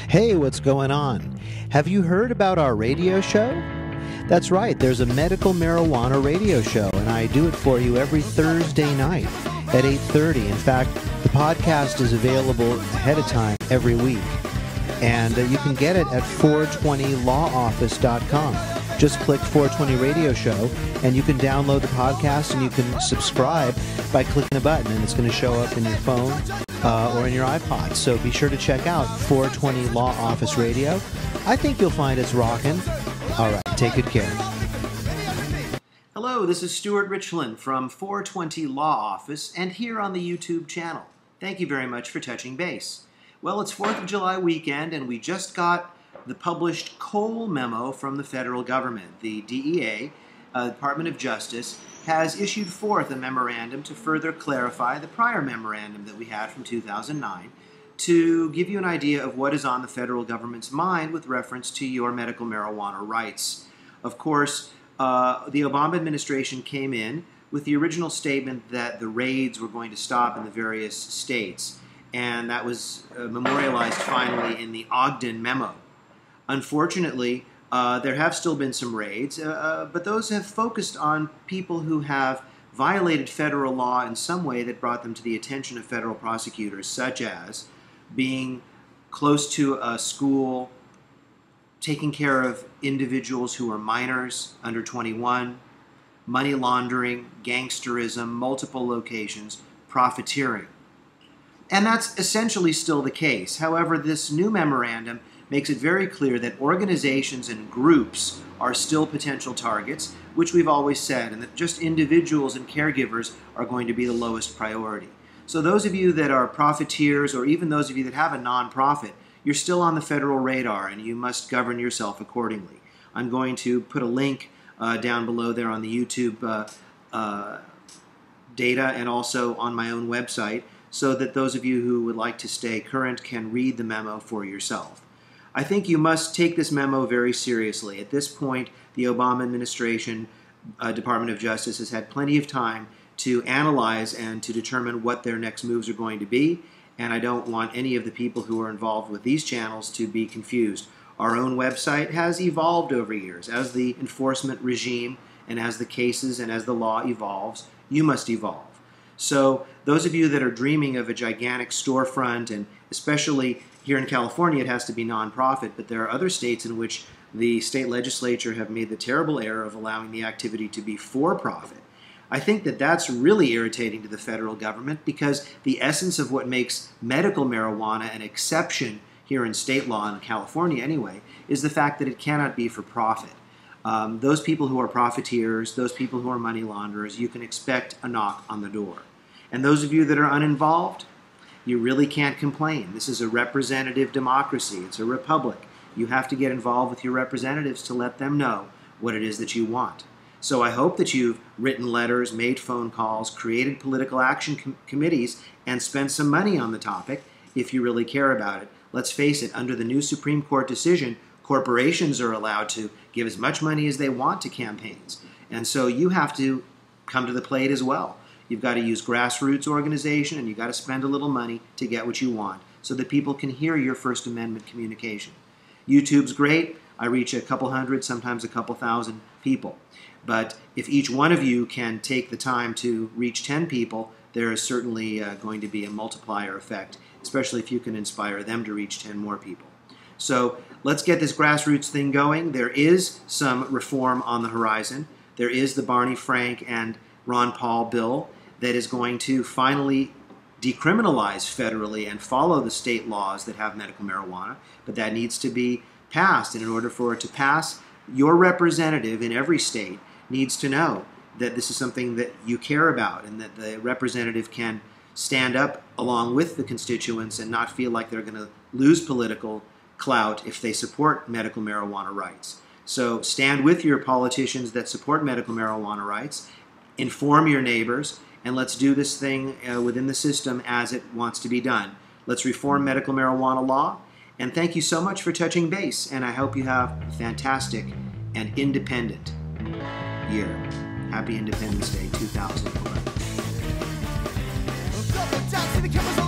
Hey, what's going on? Have you heard about our radio show? That's right, there's a medical marijuana radio show, and I do it for you every Thursday night at 8:30. In fact, the podcast is available ahead of time every week, and you can get it at 420lawoffice.com. Just click 420 Radio Show, and you can download the podcast, and you can subscribe by clicking a button, and it's going to show up in your phone or in your iPod. So be sure to check out 420 Law Office Radio. I think you'll find it's rockin'. All right, take good care. Hello, this is Stuart Richland from 420 Law Office, and here on the YouTube channel. Thank you very much for touching base. Well, it's 4th of July weekend, and we just got the published Cole memo from the federal government. The DEA, Department of Justice, has issued forth a memorandum to further clarify the prior memorandum that we had from 2009 to give you an idea of what is on the federal government's mind with reference to your medical marijuana rights. Of course, the Obama administration came in with the original statement that the raids were going to stop in the various states, and that was memorialized finally in the Ogden memo. Unfortunately, there have still been some raids, but those have focused on people who have violated federal law in some way that brought them to the attention of federal prosecutors, such as being close to a school, taking care of individuals who are minors, under 21, money laundering, gangsterism, multiple locations, profiteering. And that's essentially still the case. However, this new memorandum makes it very clear that organizations and groups are still potential targets, which we've always said, and that just individuals and caregivers are going to be the lowest priority. So those of you that are profiteers, or even those of you that have a nonprofit, you're still on the federal radar, and you must govern yourself accordingly. I'm going to put a link down below there on the YouTube data, and also on my own website, so that those of you who would like to stay current can read the memo for yourself. I think you must take this memo very seriously. At this point, the Obama administration, Department of Justice, has had plenty of time to analyze and to determine what their next moves are going to be, and I don't want any of the people who are involved with these channels to be confused. Our own website has evolved over years. As the enforcement regime and as the cases and as the law evolves, you must evolve. So those of you that are dreaming of a gigantic storefront, and especially here in California, it has to be nonprofit, but there are other states in which the state legislature have made the terrible error of allowing the activity to be for-profit. I think that that's really irritating to the federal government, because the essence of what makes medical marijuana an exception here in state law, in California anyway, is the fact that it cannot be for profit. Those people who are profiteers, those people who are money launderers, you can expect a knock on the door. And those of you that are uninvolved, you really can't complain. This is a representative democracy. It's a republic. You have to get involved with your representatives to let them know what it is that you want. So I hope that you've written letters, made phone calls, created political action committees, and spent some money on the topic if you really care about it. Let's face it, under the new Supreme Court decision, corporations are allowed to give as much money as they want to campaigns. And so you have to come to the plate as well. You've got to use grassroots organization, and you've got to spend a little money to get what you want so that people can hear your First Amendment communication. YouTube's great. I reach a couple hundred, sometimes a couple thousand people. But if each one of you can take the time to reach 10 people, there is certainly going to be a multiplier effect, especially if you can inspire them to reach 10 more people. So let's get this grassroots thing going. There is some reform on the horizon. There is the Barney Frank and Ron Paul bill that is going to finally decriminalize federally and follow the state laws that have medical marijuana, but that needs to be passed. And in order for it to pass, your representative in every state needs to know that this is something that you care about, and that the representative can stand up along with the constituents and not feel like they're going to lose political clout if they support medical marijuana rights. So stand with your politicians that support medical marijuana rights, inform your neighbors, and let's do this thing within the system as it wants to be done. Let's reform medical marijuana law. And thank you so much for touching base, and I hope you have a fantastic and independent year. Happy Independence Day 2011.